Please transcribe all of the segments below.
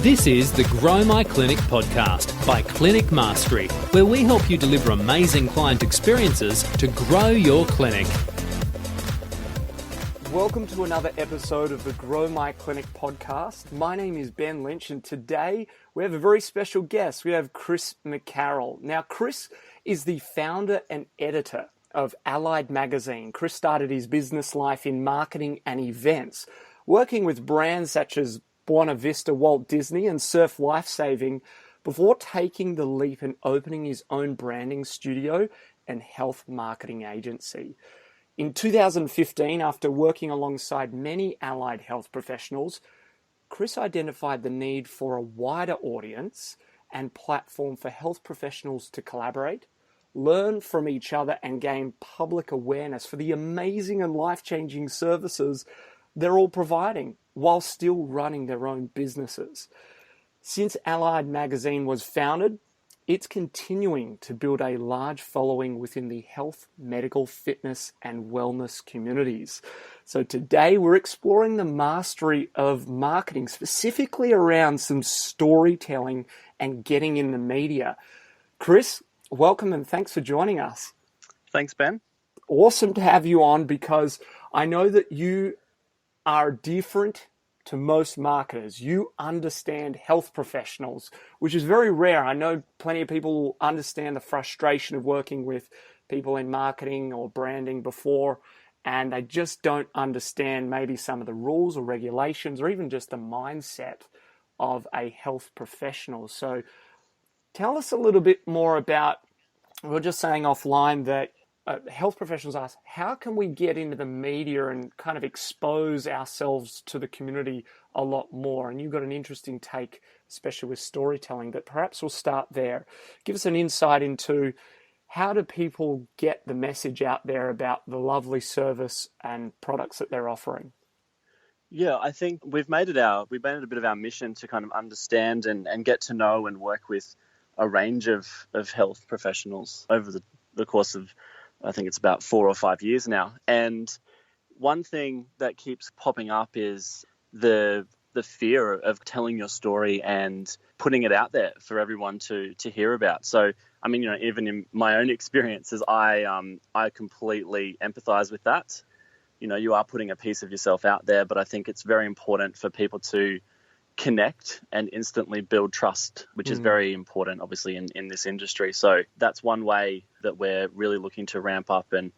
This is the Grow My Clinic podcast by Clinic Mastery, where we help you deliver amazing client experiences to grow your clinic. Welcome to another episode of the Grow My Clinic podcast. My name is Ben Lynch, and today we have a very special guest. We have Chris McCarroll. Now, Chris is the founder and editor of Allied Magazine. Chris started his business life in marketing and events, working with brands such as Buena, Vista, Walt, Disney, and Surf Lifesaving before taking the leap and opening his own branding studio and health marketing agency. In 2015, after working alongside many allied health professionals, Chris identified the need for a wider audience and platform for health professionals to collaborate, learn from each other, and gain public awareness for the amazing and life-changing services they're all providing while still running their own businesses. Since Allied Magazine was founded, it's continuing to build a large following within the health, medical, fitness, and wellness communities. So today we're exploring the mastery of marketing, specifically around some storytelling and getting in the media. Chris, welcome and thanks for joining us. Thanks, Ben. Awesome to have you on, because I know that you are different to most marketers. You understand health professionals, which is very rare. I know plenty of people understand the frustration of working with people in marketing or branding before, and they just don't understand maybe some of the rules or regulations or even just the mindset of a health professional. So tell us a little bit more about, we were just saying offline that health professionals ask, how can we get into the media and kind of expose ourselves to the community a lot more? And you've got an interesting take, especially with storytelling, but perhaps we'll start there. Give us an insight into how do people get the message out there about the lovely service and products that they're offering? Yeah, I think we've made it a bit of our mission to kind of understand and get to know and work with a range of health professionals over the course of, I think it's about 4 or 5 years now. And one thing that keeps popping up is the fear of telling your story and putting it out there for everyone to hear about. So, I mean, even in my own experiences, I completely empathize with that. You are putting a piece of yourself out there, but I think it's very important for people to connect and instantly build trust, which is very important, obviously, in this industry. So that's one way that we're really looking to ramp up and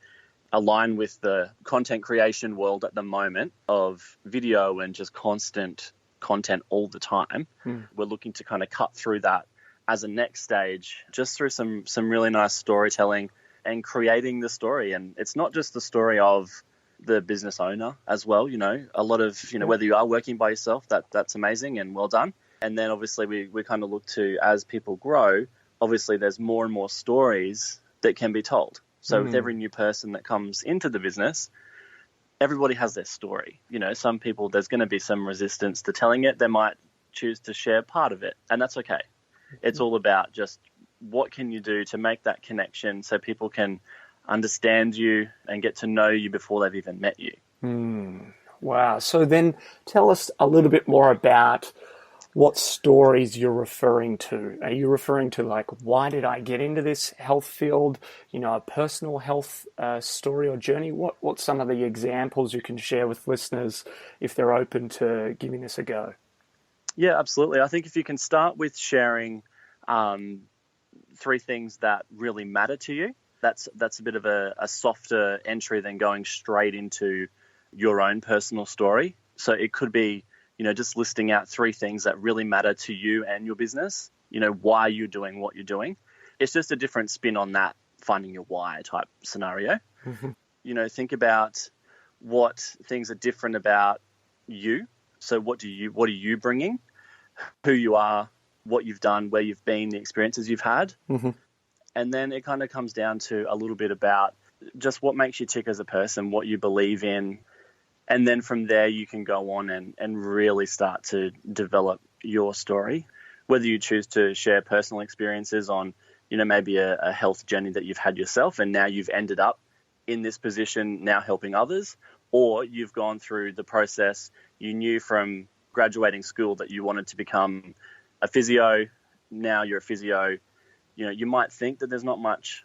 align with the content creation world at the moment of video and just constant content all the time. We're looking to kind of cut through that as a next stage, just through some really nice storytelling and creating the story. And it's not just the story of the business owner as well, a lot of, whether you are working by yourself, that's amazing and well done. And then obviously we kind of look to, as people grow, obviously there's more and more stories that can be told. So with every new person that comes into the business, everybody has their story. Some people, there's going to be some resistance to telling it. They might choose to share part of it, and that's okay. It's all about just what can you do to make that connection so people can understand you and get to know you before they've even met you. Wow. So then tell us a little bit more about what stories you're referring to. Are you referring to, like, why did I get into this health field? A personal health story or journey? What's some of the examples you can share with listeners if they're open to giving this a go? Yeah, absolutely. I think if you can start with sharing 3 things that really matter to you, that's a bit of a softer entry than going straight into your own personal story. So it could be, just listing out 3 things that really matter to you and your business, why you're doing what you're doing. It's just a different spin on that, finding your why type scenario. Think about what things are different about you. So what are you bringing, who you are, what you've done, where you've been, the experiences you've had. And then it kind of comes down to a little bit about just what makes you tick as a person, what you believe in. And then from there, you can go on and really start to develop your story, whether you choose to share personal experiences on, maybe a health journey that you've had yourself, and now you've ended up in this position now helping others, or you've gone through the process, you knew from graduating school that you wanted to become a physio. Now you're a physio. You might think that there's not much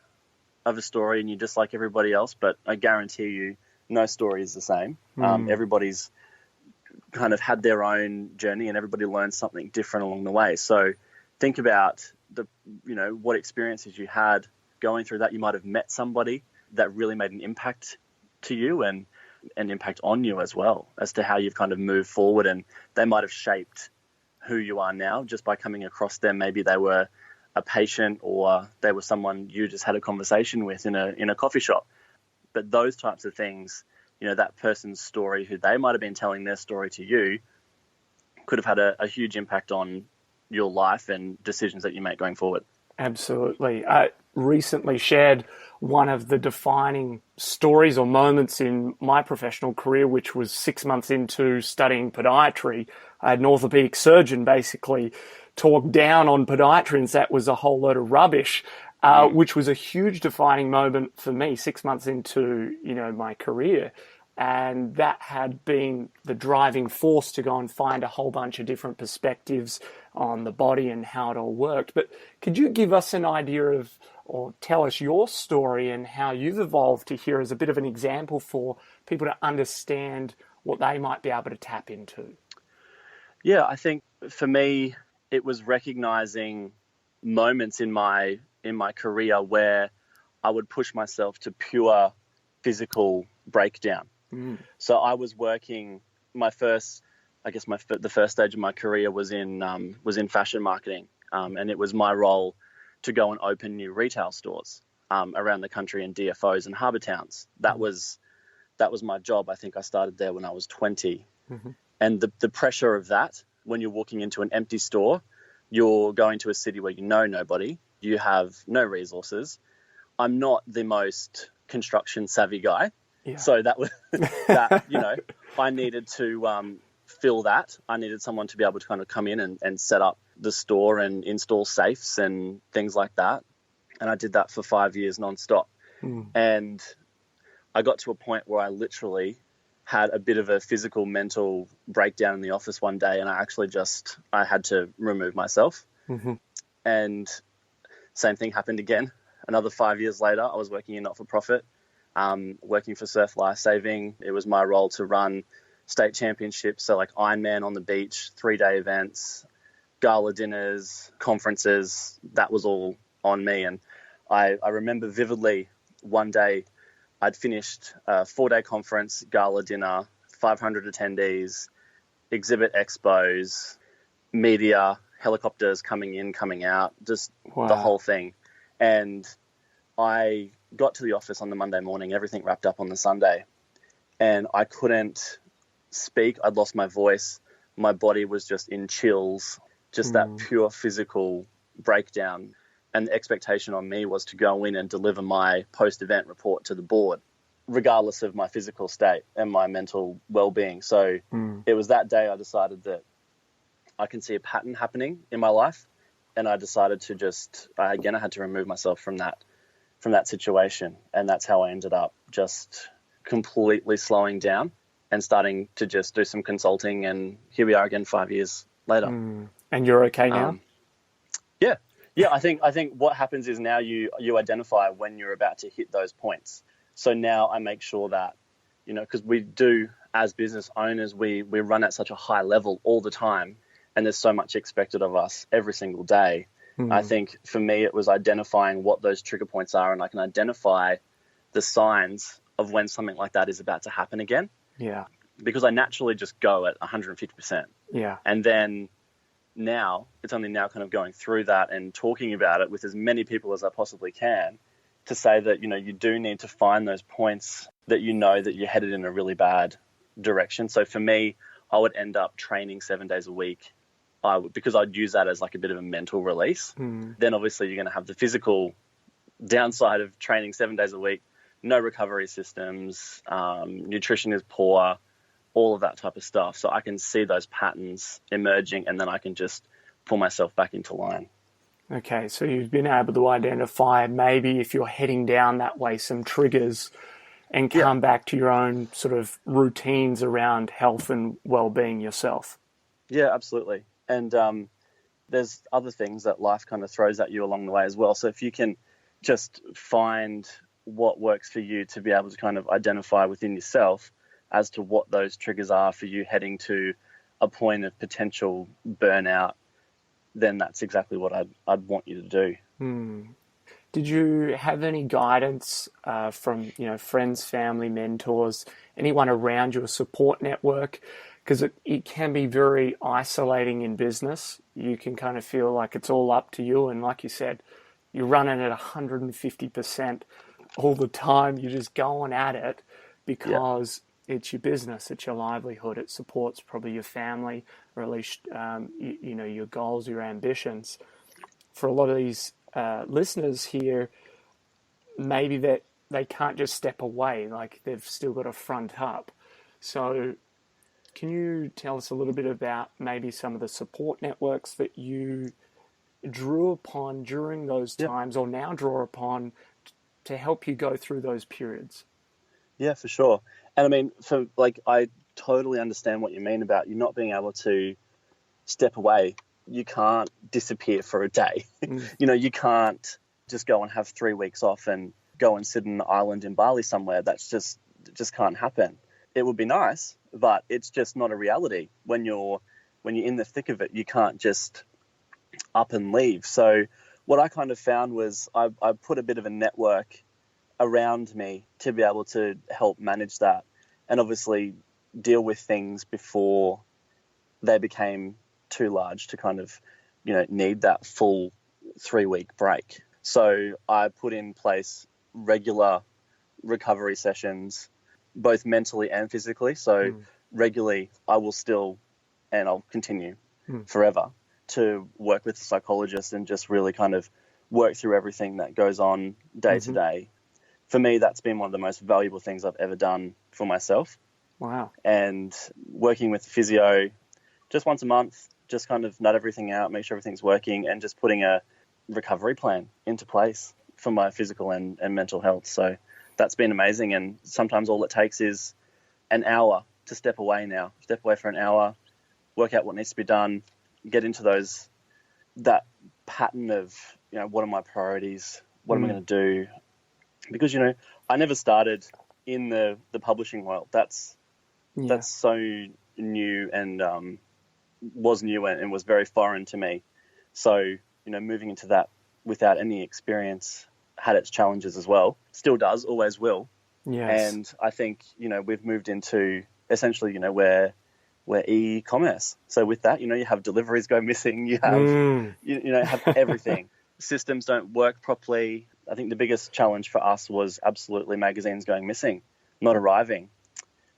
of a story and you're just like everybody else, but I guarantee you no story is the same. Everybody's kind of had their own journey and everybody learns something different along the way. So think about what experiences you had going through that. You might have met somebody that really made an impact to you and an impact on you as well as to how you've kind of moved forward, and they might have shaped who you are now just by coming across them. Maybe they were a patient or they were someone you just had a conversation with in a coffee shop. But those types of things, that person's story, who they might have been telling their story to you, could have had a huge impact on your life and decisions that you make going forward. Absolutely. I recently shared one of the defining stories or moments in my professional career, which was 6 months into studying podiatry. I had an orthopedic surgeon basically talk down on podiatrians. That was a whole load of rubbish, which was a huge defining moment for me 6 months into, my career. And that had been the driving force to go and find a whole bunch of different perspectives on the body and how it all worked. But could you give us an idea of, or tell us your story and how you've evolved to here as a bit of an example for people to understand what they might be able to tap into? Yeah, I think for me, it was recognizing moments in my career where I would push myself to pure physical breakdown. So I was working the first stage of my career was in fashion marketing, and it was my role to go and open new retail stores around the country in DFOs and harbour towns. That was my job. I think I started there when I was 20, and the pressure of that, when you're walking into an empty store, you're going to a city where you know nobody, you have no resources. I'm not the most construction savvy guy. Yeah. So that was that, I needed to fill that. I needed someone to be able to kind of come in and set up the store and install safes and things like that. And I did that for 5 years nonstop. And I got to a point where I literally had a bit of a physical, mental breakdown in the office one day. And I had to remove myself. And same thing happened again. Another 5 years later, I was working in not-for-profit. Working for Surf Life Saving. It was my role to run state championships, so like Ironman on the beach, 3-day events, gala dinners, conferences. That was all on me. And I remember vividly one day I'd finished a 4-day conference, gala dinner, 500 attendees, exhibit expos, media, helicopters coming in, coming out, just the whole thing. And I got to the office on the Monday morning, everything wrapped up on the Sunday, and I couldn't speak. I'd lost my voice. My body was just in chills, just that pure physical breakdown. And the expectation on me was to go in and deliver my post-event report to the board, regardless of my physical state and my mental well-being. So it was that day I decided that I can see a pattern happening in my life, and I decided to I had to remove myself from that situation. And that's how I ended up just completely slowing down and starting to just do some consulting. And here we are again 5 years later. And you're okay now? Yeah. I think what happens is now you identify when you're about to hit those points. So now I make sure that, because we do, as business owners, we run at such a high level all the time, and there's so much expected of us every single day. I think for me, it was identifying what those trigger points are, and I can identify the signs of when something like that is about to happen again. Yeah. Because I naturally just go at 150%. Yeah. And then it's only now kind of going through that and talking about it with as many people as I possibly can to say that, you do need to find those points that that you're headed in a really bad direction. So for me, I would end up training 7 days a week. Because I'd use that as like a bit of a mental release. Then obviously you're going to have the physical downside of training 7 days a week, no recovery systems, nutrition is poor, all of that type of stuff. So I can see those patterns emerging, and then I can just pull myself back into line. Okay, so you've been able to identify maybe if you're heading down that way, some triggers, and come back to your own sort of routines around health and well-being yourself. Yeah, absolutely. And there's other things that life kind of throws at you along the way as well. So if you can just find what works for you to be able to kind of identify within yourself as to what those triggers are for you heading to a point of potential burnout, then that's exactly what I'd want you to do. Did you have any guidance from friends, family, mentors, anyone around you, a support network? Because it can be very isolating in business. You can kind of feel like it's all up to you, and like you said, you're running at 150% all the time. You're just going at it because it's your business, it's your livelihood, it supports probably your family, or at least your goals, your ambitions. For a lot of these listeners here, maybe that they can't just step away, like they've still got to front up. So can you tell us a little bit about maybe some of the support networks that you drew upon during those times, or now draw upon, to help you go through those periods? Yeah, for sure. And I mean, I totally understand what you mean about you not being able to step away. You can't disappear for a day. You can't just go and have 3 weeks off and go and sit on an island in Bali somewhere. That's just can't happen. It would be nice, but it's just not a reality. When you're in the thick of it, you can't just up and leave. So what I kind of found was I put a bit of a network around me to be able to help manage that, and obviously deal with things before they became too large to kind of, need that full 3-week break. So I put in place regular recovery sessions, both mentally and physically. So regularly I will still, and I'll continue forever, to work with a psychologist and just really kind of work through everything that goes on day to day. For me, that's been one of the most valuable things I've ever done for myself. Wow. And working with physio just once a month, just kind of nut everything out, make sure everything's working, and just putting a recovery plan into place for my physical and mental health. So that's been amazing. And sometimes all it takes is an hour to step away for an hour, work out what needs to be done, get into that pattern of, what are my priorities? What am I going to do? Because, I never started in the publishing world. That's so new and was new and was very foreign to me. So, moving into that without any experience had its challenges as well. Still does, always will. Yes. And I think, we've moved into essentially, we're e-commerce. So with that, you have deliveries go missing. You have, have everything. Systems don't work properly. I think the biggest challenge for us was absolutely magazines going missing, not arriving,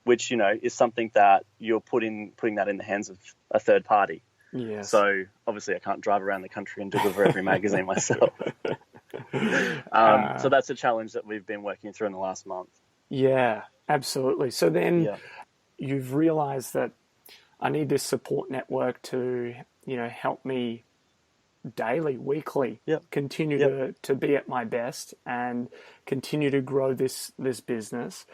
which, is something that you're putting that in the hands of a third party. Yes. So obviously I can't drive around the country and deliver every magazine myself. So that's a challenge that we've been working through in the last month. Yeah, absolutely. So then you've realized that I need this support network to, help me daily, weekly, continue to be at my best and continue to grow this business.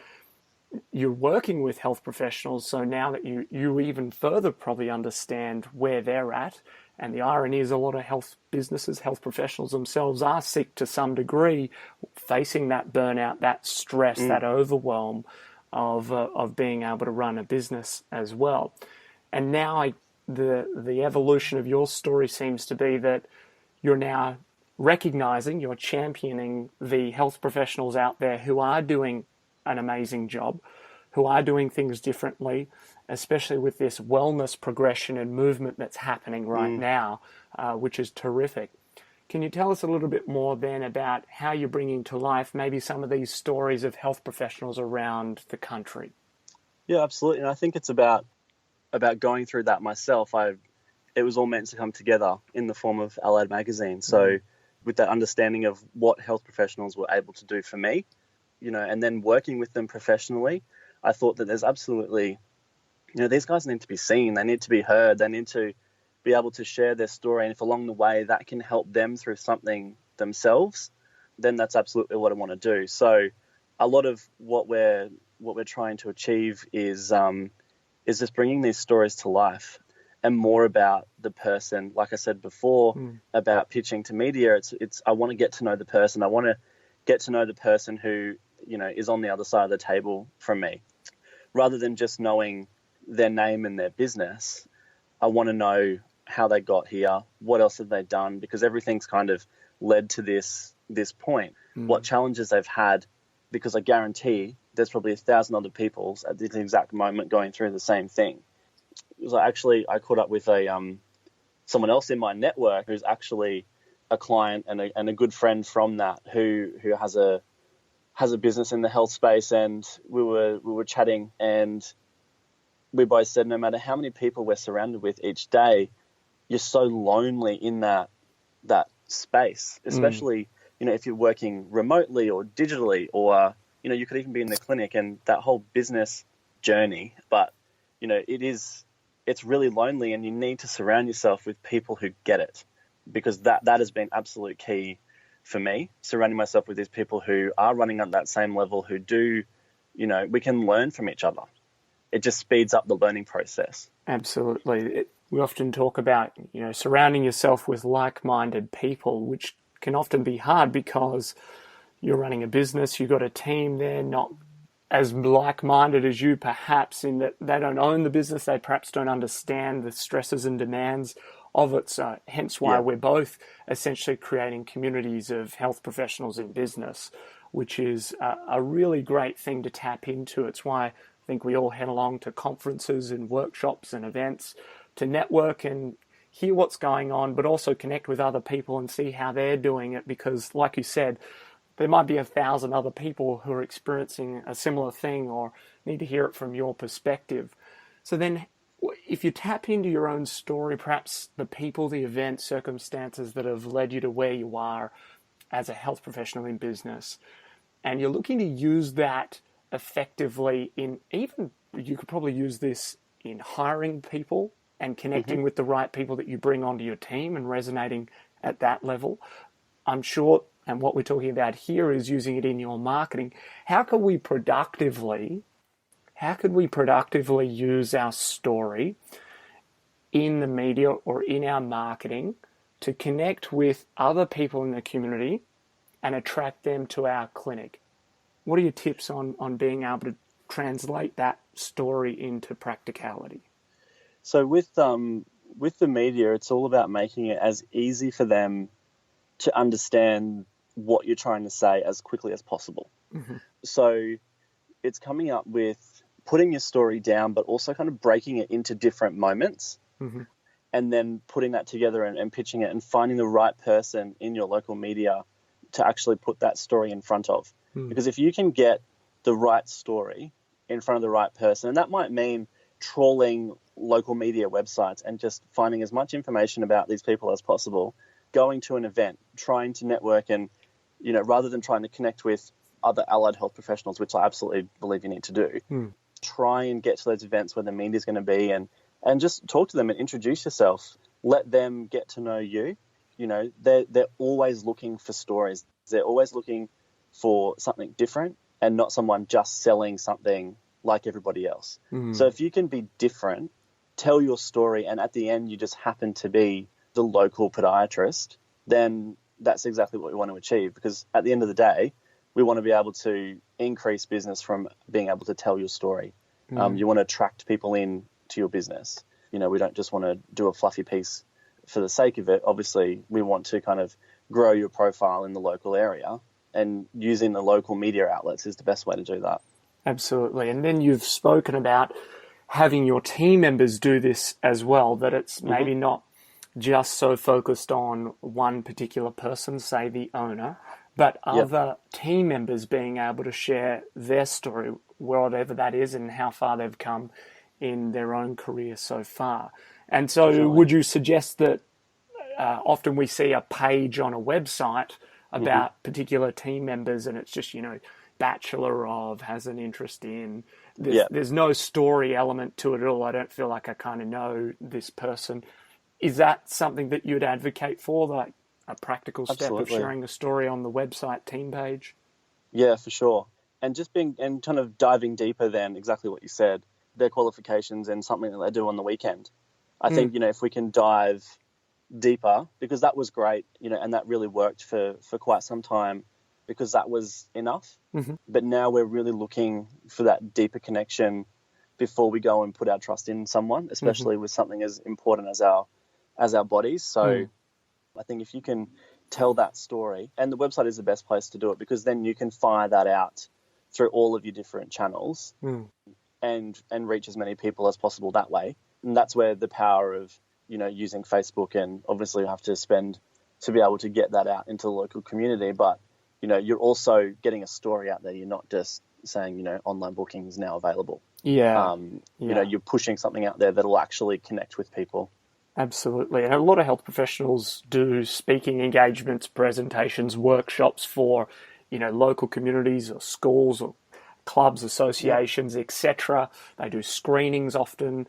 You're working with health professionals, so now that you even further probably understand where they're at. And the irony is a lot of health businesses, health professionals themselves are sick to some degree, facing that burnout, that stress, that overwhelm of being able to run a business as well. And now the evolution of your story seems to be that you're now recognizing, you're championing the health professionals out there who are doing an amazing job, who are doing things differently, especially with this wellness progression and movement that's happening right now, which is terrific. Can you tell us a little bit more then about how you're bringing to life maybe some of these stories of health professionals around the country? Yeah, absolutely. And I think it's about going through that myself. It was all meant to come together in the form of Allied Magazine. So with that understanding of what health professionals were able to do for me, and then working with them professionally, I thought that there's absolutely, these guys need to be seen. They need to be heard. They need to be able to share their story. And if along the way that can help them through something themselves, then that's absolutely what I want to do. So a lot of what we're trying to achieve is just bringing these stories to life and more about the person. Like I said before, about pitching to media, it's I want to get to know the person. I want to get to know the person who, is on the other side of the table from me, rather than just knowing their name and their business. I want to know how they got here, what else have they done, because everything's kind of led to this point, what challenges they've had, because I guarantee there's probably 1,000 other people at this exact moment going through the same thing. So actually, I caught up with someone else in my network who's actually a client and a good friend from that, who has a business in the health space, and we were chatting, and we both said no matter how many people we're surrounded with each day, you're so lonely in that space, especially if you're working remotely or digitally, or you could even be in the clinic, and that whole business journey. But it's really lonely, and you need to surround yourself with people who get it, because that has been absolute key for me, surrounding myself with these people who are running at that same level, who do, we can learn from each other. It just speeds up the learning process. Absolutely. We often talk about, surrounding yourself with like-minded people, which can often be hard because you're running a business, you've got a team there, not as like-minded as you perhaps, in that they don't own the business, they perhaps don't understand the stresses and demands of it. So hence why we're both essentially creating communities of health professionals in business, which is a really great thing to tap into. It's why I think we all head along to conferences and workshops and events to network and hear what's going on, but also connect with other people and see how they're doing it. Because like you said, there might be 1,000 other people who are experiencing a similar thing or need to hear it from your perspective. So then if you tap into your own story, perhaps the people, the events, circumstances that have led you to where you are as a health professional in business, and you're looking to use that effectively in, even you could probably use this in hiring people and connecting with the right people that you bring onto your team and resonating at that level. I'm sure, and what we're talking about here is using it in your marketing. How could we productively use our story in the media or in our marketing to connect with other people in the community and attract them to our clinic? What are your tips on being able to translate that story into practicality? So with the media, it's all about making it as easy for them to understand what you're trying to say as quickly as possible. So it's coming up with putting your story down, but also kind of breaking it into different moments, and then putting that together and pitching it and finding the right person in your local media to actually put that story in front of. Because if you can get the right story in front of the right person, and that might mean trawling local media websites and just finding as much information about these people as possible, going to an event, trying to network, and rather than trying to connect with other allied health professionals, which I absolutely believe you need to do, try and get to those events where the media is going to be, and just talk to them and introduce yourself. Let them get to know you. They're always looking for stories. They're always looking for something different and not someone just selling something like everybody else. So if you can be different, tell your story, and at the end you just happen to be the local podiatrist, then that's exactly what we want to achieve. Because at the end of the day, we want to be able to increase business from being able to tell your story. You want to attract people in to your business. We don't just want to do a fluffy piece for the sake of it. Obviously, we want to kind of grow your profile in the local area, and using the local media outlets is the best way to do that. Absolutely. And then you've spoken about having your team members do this as well, that it's maybe not just so focused on one particular person, say the owner, but other team members being able to share their story, whatever that is, and how far they've come in their own career so far. And so Definitely. would you suggest that often we see a page on a website about particular team members, and it's just, bachelor of, has an interest in. There's no story element to it at all. I don't feel like I kind of know this person. Is that something that you'd advocate for, like a practical step of sharing a story on the website team page? Yeah, for sure. And just kind of diving deeper than exactly what you said, their qualifications and something that they do on the weekend. I think, if we can dive deeper, because that was great, and that really worked for quite some time, because that was enough. Mm-hmm. But now we're really looking for that deeper connection before we go and put our trust in someone, especially with something as important as our bodies. So I think if you can tell that story, and the website is the best place to do it, because then you can fire that out through all of your different channels and reach as many people as possible that way. And that's where the power of, using Facebook, and obviously you have to spend to be able to get that out into the local community. But, you're also getting a story out there. You're not just saying, online booking is now available. Yeah. You're pushing something out there that will actually connect with people. Absolutely. And a lot of health professionals do speaking engagements, presentations, workshops for, local communities or schools or clubs, associations, etc. They do screenings often.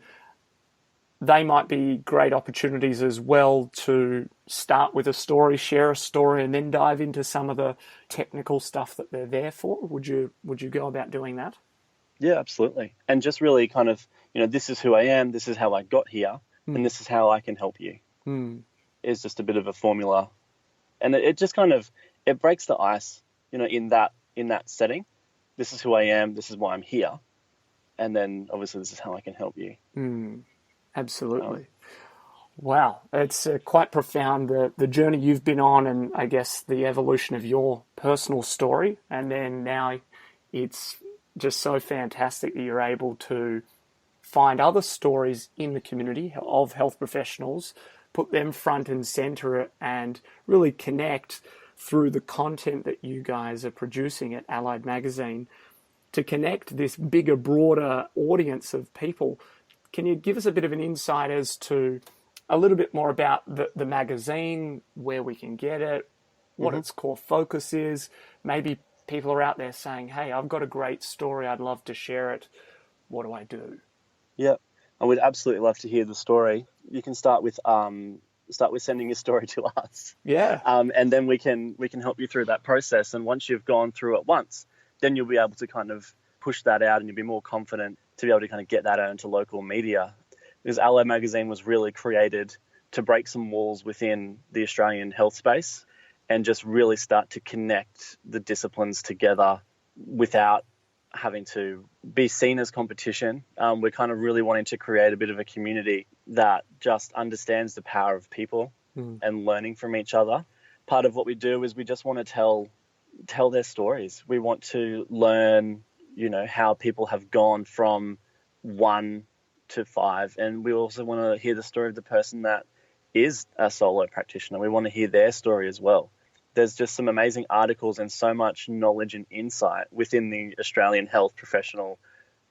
They might be great opportunities as well to start with a story, share a story, and then dive into some of the technical stuff that they're there for. Would you go about doing that? Yeah, absolutely. And just really kind of, this is who I am, this is how I got here, and this is how I can help you. It's just a bit of a formula. And it just kind of, it breaks the ice, in that setting. This is who I am, this is why I'm here. And then obviously this is how I can help you. Absolutely. Wow. It's quite profound, the journey you've been on, and I guess the evolution of your personal story. And then now it's just so fantastic that you're able to find other stories in the community of health professionals, put them front and center, and really connect through the content that you guys are producing at Allied Magazine to connect this bigger, broader audience of people. Can you give us a bit of an insight as to a little bit more about the magazine, where we can get it, what its core focus is? Maybe people are out there saying, hey, I've got a great story, I'd love to share it. What do I do? Yeah, I would absolutely love to hear the story. You can start with sending your story to us. Yeah. And then we can help you through that process. And once you've gone through it once, then you'll be able to kind of push that out, and you'll be more confident to be able to kind of get that out into local media. Because Allied Magazine was really created to break some walls within the Australian health space and just really start to connect the disciplines together without having to be seen as competition. We're kind of really wanting to create a bit of a community that just understands the power of people and learning from each other. Part of what we do is we just want to tell their stories. We want to learn, how people have gone from 1 to 5. And we also want to hear the story of the person that is a solo practitioner. We want to hear their story as well. There's just some amazing articles and so much knowledge and insight within the Australian health professional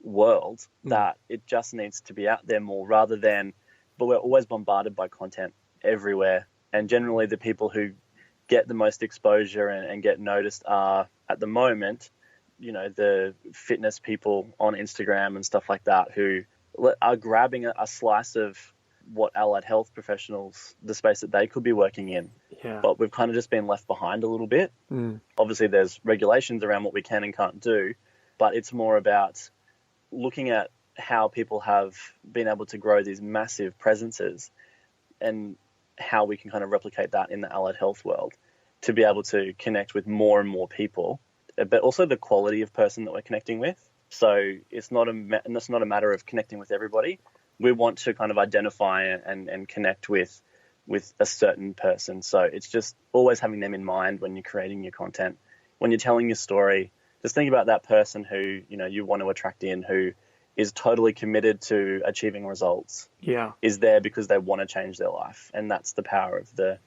world that it just needs to be out there more, but we're always bombarded by content everywhere. And generally the people who get the most exposure and get noticed are, at the moment, the fitness people on Instagram and stuff like that, who are grabbing a slice of what allied health professionals, the space that they could be working in. Yeah. But we've kind of just been left behind a little bit. Obviously there's regulations around what we can and can't do, but it's more about looking at how people have been able to grow these massive presences and how we can kind of replicate that in the allied health world to be able to connect with more and more people, but also the quality of person that we're connecting with. So it's not a matter of connecting with everybody. We want to kind of identify and connect with a certain person. So it's just always having them in mind when you're creating your content. When you're telling your story, just think about that person who, you want to attract in, who is totally committed to achieving results. Yeah. Is there because they want to change their life. And that's the power of the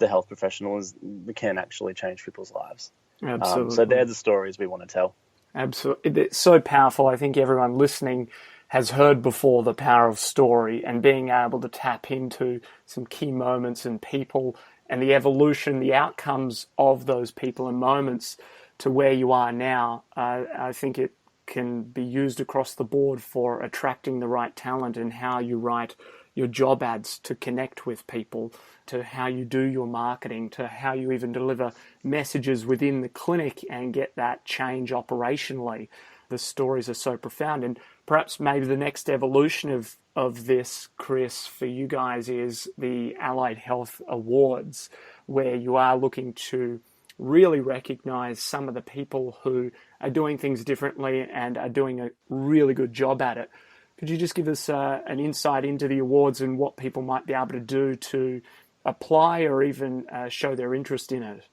health professional, is we can actually change people's lives. Absolutely. So they're the stories we want to tell. Absolutely. It's so powerful. I think everyone listening has heard before the power of story, and being able to tap into some key moments and people and the evolution, the outcomes of those people and moments to where you are now. I think it can be used across the board for attracting the right talent, and how you write your job ads to connect with people, to how you do your marketing, to how you even deliver messages within the clinic and get that change operationally. the stories are so profound. And perhaps maybe the next evolution of this, Chris, for you guys is the Allied Health Awards, where you are looking to really recognize some of the people who are doing things differently and are doing a really good job at it. Could you just give us an insight into the awards and what people might be able to do to apply or even show their interest in it?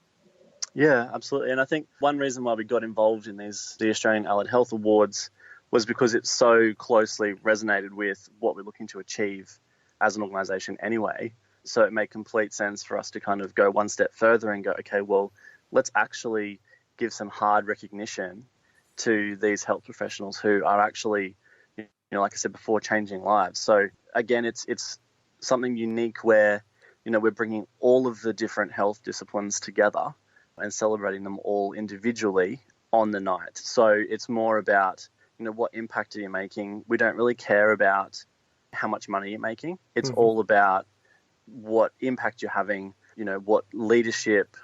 Yeah, absolutely. And I think one reason why we got involved in the Australian Allied Health Awards was because it so closely resonated with what we're looking to achieve as an organisation anyway. So it made complete sense for us to kind of go one step further and go, okay, well, let's actually give some hard recognition to these health professionals who are actually, like I said before, changing lives. So again, it's something unique where, we're bringing all of the different health disciplines together and celebrating them all individually on the night. So it's more about, what impact are you making? We don't really care about how much money you're making. It's all about what impact you're having, what leadership,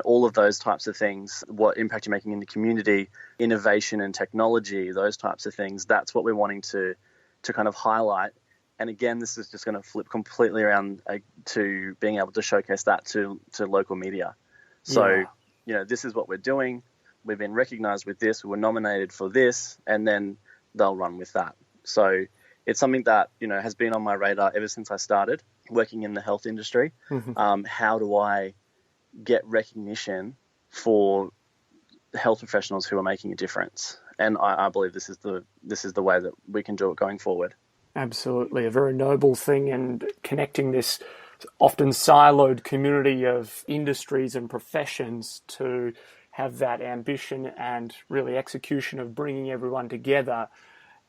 all of those types of things, what impact you're making in the community, innovation and technology, those types of things. That's what we're wanting to kind of highlight. And again, this is just going to flip completely around to being able to showcase that to local media. So, this is what we're doing. We've been recognized with this. We were nominated for this, and then they'll run with that. So it's something that, has been on my radar ever since I started working in the health industry. How do I get recognition for health professionals who are making a difference? And I believe this is the way that we can do it going forward. Absolutely. A very noble thing, and connecting this often siloed community of industries and professions to have that ambition and really execution of bringing everyone together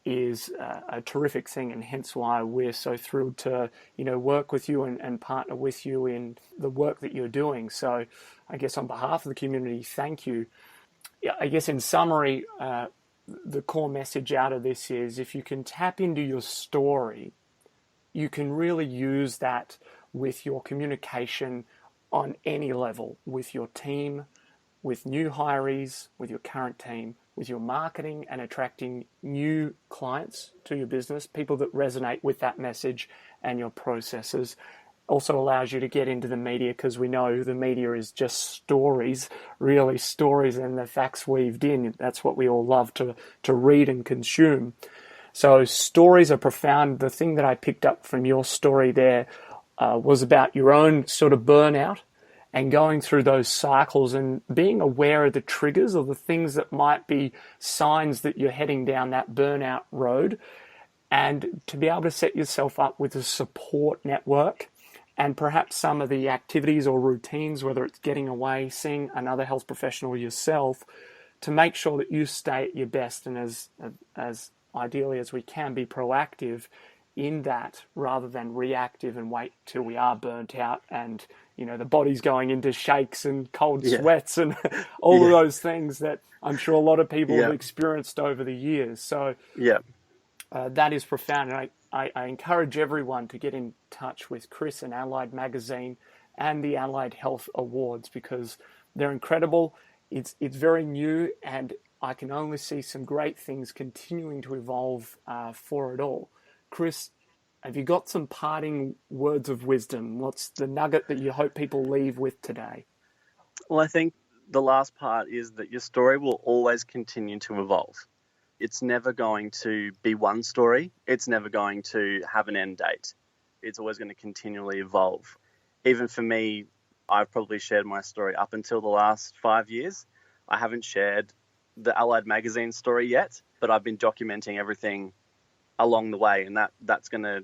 is a terrific thing, and hence why we're so thrilled to work with you and partner with you in the work that you're doing. So I guess on behalf of the community, thank you. I guess in summary, the core message out of this is if you can tap into your story, you can really use that with your communication on any level, with your team, with new hirees, with your current team, with your marketing and attracting new clients to your business, people that resonate with that message and your processes. Also allows you to get into the media, because we know the media is just stories, really stories and the facts weaved in. That's what we all love to read and consume. So stories are profound. The thing that I picked up from your story there was about your own sort of burnout and going through those cycles and being aware of the triggers or the things that might be signs that you're heading down that burnout road, and to be able to set yourself up with a support network and perhaps some of the activities or routines, whether it's getting away, seeing another health professional yourself, to make sure that you stay at your best and as ideally as we can be proactive in that rather than reactive and wait till we are burnt out and the body's going into shakes and cold sweats and all of those things that I'm sure a lot of people have experienced over the years. So that is profound. And I encourage everyone to get in touch with Chris and Allied Magazine and the Allied Health Awards, because they're incredible. It's very new, and I can only see some great things continuing to evolve for it all. Chris, have you got some parting words of wisdom? What's the nugget that you hope people leave with today? Well, I think the last part is that your story will always continue to evolve. It's never going to be one story. It's never going to have an end date. It's always going to continually evolve. Even for me, I've probably shared my story up until the last 5 years. I haven't shared the Allied Magazine story yet, but I've been documenting everything along the way, and that's gonna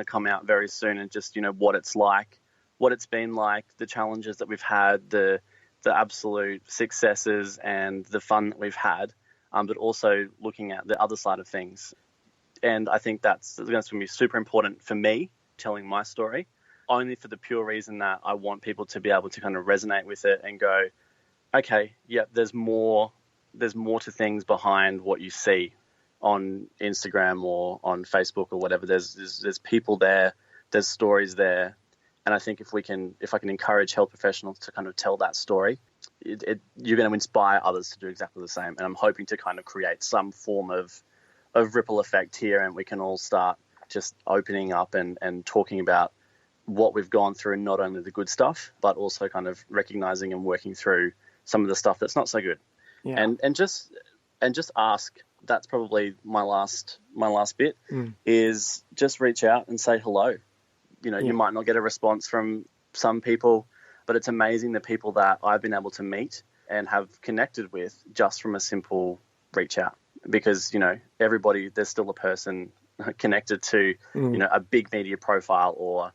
come out very soon. And just what it's like, what it's been like, the challenges that we've had, the absolute successes and the fun that we've had, but also looking at the other side of things. And I think that's going to be super important for me, telling my story, only for the pure reason that I want people to be able to kind of resonate with it and go, okay, yeah, there's more to things behind what you see on Instagram or on Facebook or whatever. There's people there, there's stories there. And I think if I can encourage health professionals to kind of tell that story, you're going to inspire others to do exactly the same. And I'm hoping to kind of create some form of ripple effect here, and we can all start just opening up and talking about what we've gone through, not only the good stuff, but also kind of recognizing and working through some of the stuff that's not so good. Yeah. And just ask. That's probably my last bit is just reach out and say hello. You might not get a response from some people, but it's amazing the people that I've been able to meet and have connected with just from a simple reach out, because, everybody, there's still a person connected to, a big media profile or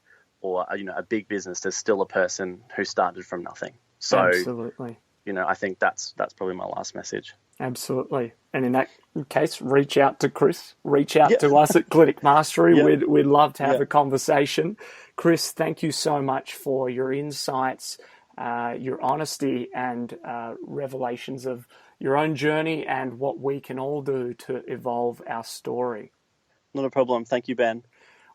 a big business. There's still a person who started from nothing. So, absolutely. I think that's probably my last message. Absolutely. And in that case, reach out to Chris, reach out to us at Clinic Mastery. We'd love to have a conversation. Chris, thank you so much for your insights, your honesty, and revelations of your own journey and what we can all do to evolve our story. Not a problem. Thank you, Ben.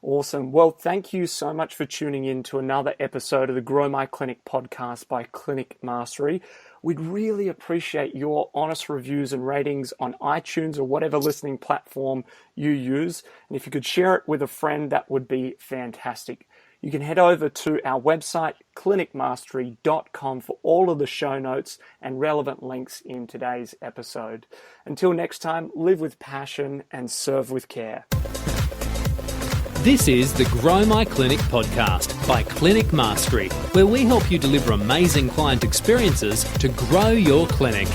Awesome. Well, thank you so much for tuning in to another episode of the Grow My Clinic podcast by Clinic Mastery. We'd really appreciate your honest reviews and ratings on iTunes or whatever listening platform you use. And if you could share it with a friend, that would be fantastic. You can head over to our website, clinicmastery.com, for all of the show notes and relevant links in today's episode. Until next time, live with passion and serve with care. This is the Grow My Clinic podcast by Clinic Mastery, where we help you deliver amazing client experiences to grow your clinic.